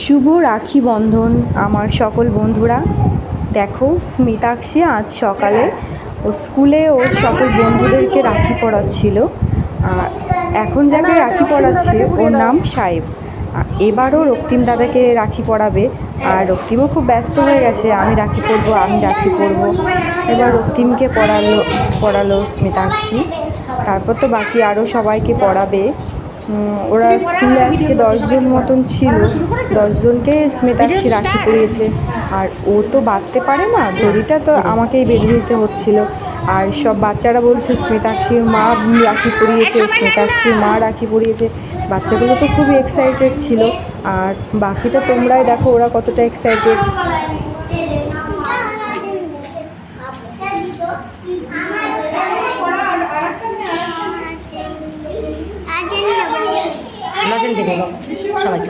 শুভ রাখি বন্ধন আমার সকল বন্ধুরা। দেখো, স্মিতাক্ষী আজ সকালে ও স্কুলে ওর সকল বন্ধুদেরকে রাখি পড়াচ্ছিল। এখন যাকে রাখি পড়াচ্ছে ওর নাম সাহেব। এবারও রক্তিম দাদাকে রাখি পড়াবে, আর রক্তিমও খুব ব্যস্ত হয়ে গেছে, আমি রাখি পরবো আমি রাখি পরবো। এবার রক্তিমকে পড়ালো স্মিতাক্ষী, তারপর তো বাকি আরও সবাইকে পড়াবে। ওরা স্কুলে আজকে 10 জন মতন ছিল, 10 জনকে স্মিতাক্ষী রাখি পরিয়েছে। আর ও তো বাঁধতে পারে না, দড়িটা তো আমাকেই বেঁধে দিতে হচ্ছিল। আর সব বাচ্চারা বলছে স্মিতাক্ষীর মা রাখি পরিয়েছে, স্মিতাক্ষীর মা রাখি পরিয়েছে। বাচ্চাগুলো তো খুবই এক্সাইটেড ছিল, আর বাকিটা তোমরাই দেখো ওরা কতটা এক্সাইটেড। লজেন দেবে সবাইকে।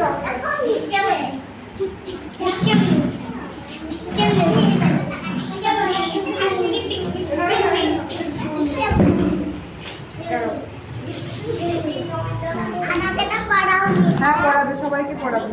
হ্যাঁ, পড়াবে, সবাইকে পড়াবে।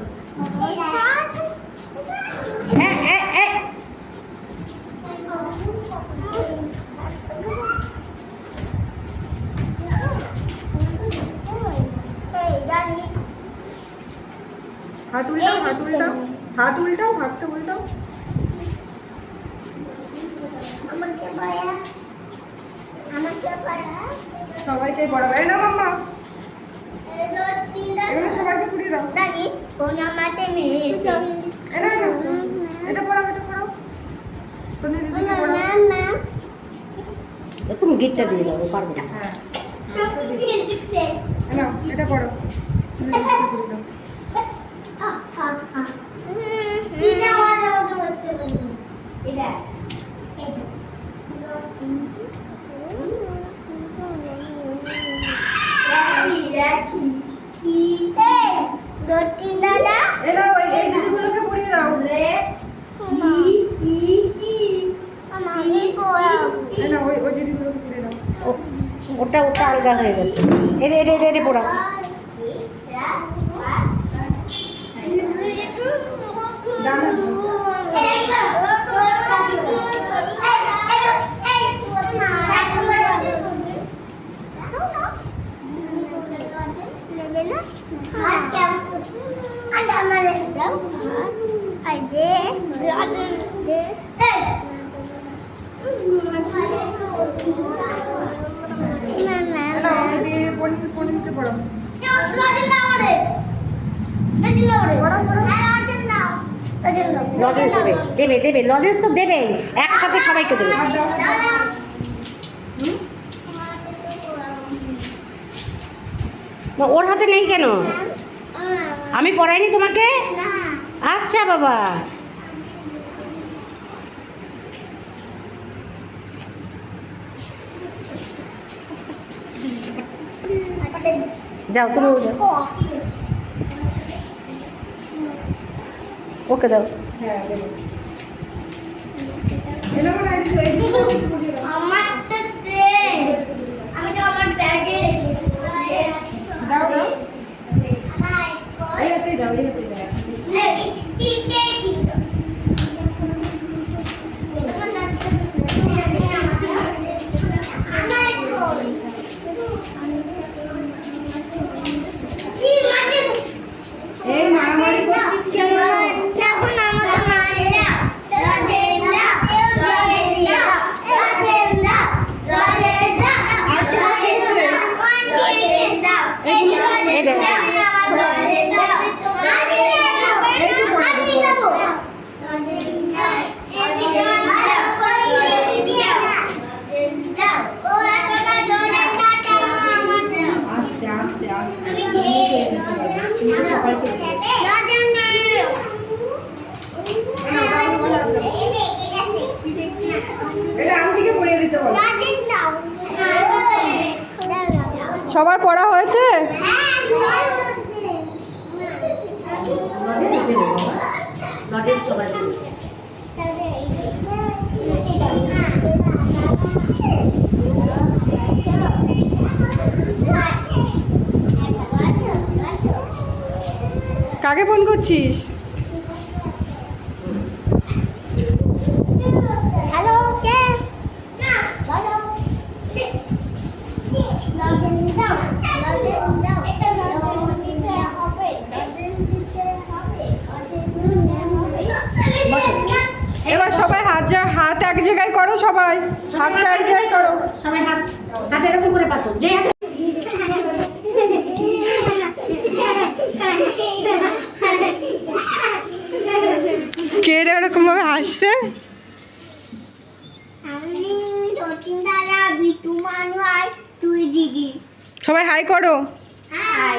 হাত উল্টাও, হাত উল্টাও, হাত উল্টাও, হাতটা উল্টাও। সবাইকে পড়াবে। এই না মাম্মা, এগুলো সবাইকে পুড়িয়ে দাও। এটা পড়াও, এটা পড়াও। তুমি দিদিকে পড়াও। তুমি গিটটা দিয়ে দাও, পারবে না। হ্যাঁ, নাও, এটা পড়ো। তুমি দিদিকে পুড়িয়ে দাও। এই দিদিগুলোকে পুড়িয়ে দাও। ওই দিদিগুলোকে পুড়িয়ে দাও। ওটা আলগা হয়ে গেছে। এরে পোড়া। পনিরকে পড়াও। লজেন্স দেবে লজেন্স তো দেবে, একসাথে সবাইকে দেবে। ওর হাতে নেই কেন? আমি পড়াইনি তোমাকে? আচ্ছা বাবা, যাও তুমি যাও, ওকে দাও। হ্যাঁ, দেবো। দাও দাও, এই হাতেই দাও, এই হাতেই দাও। এই মারামারি করছিস কেন? সবার পড়া হয়েছে? কাকে ফোন করছিস? এক জায়গায় করো সবাই, হাতটা এক জায়গায় করো। সবাই হাতে এরকম করে পাতো, যে হাতে কে রে ওরকম ভাবে হাসছে? আমি রতিন দাদা, বিটু মানু আর তুই দিদি। সবাই হাই করো। হাই।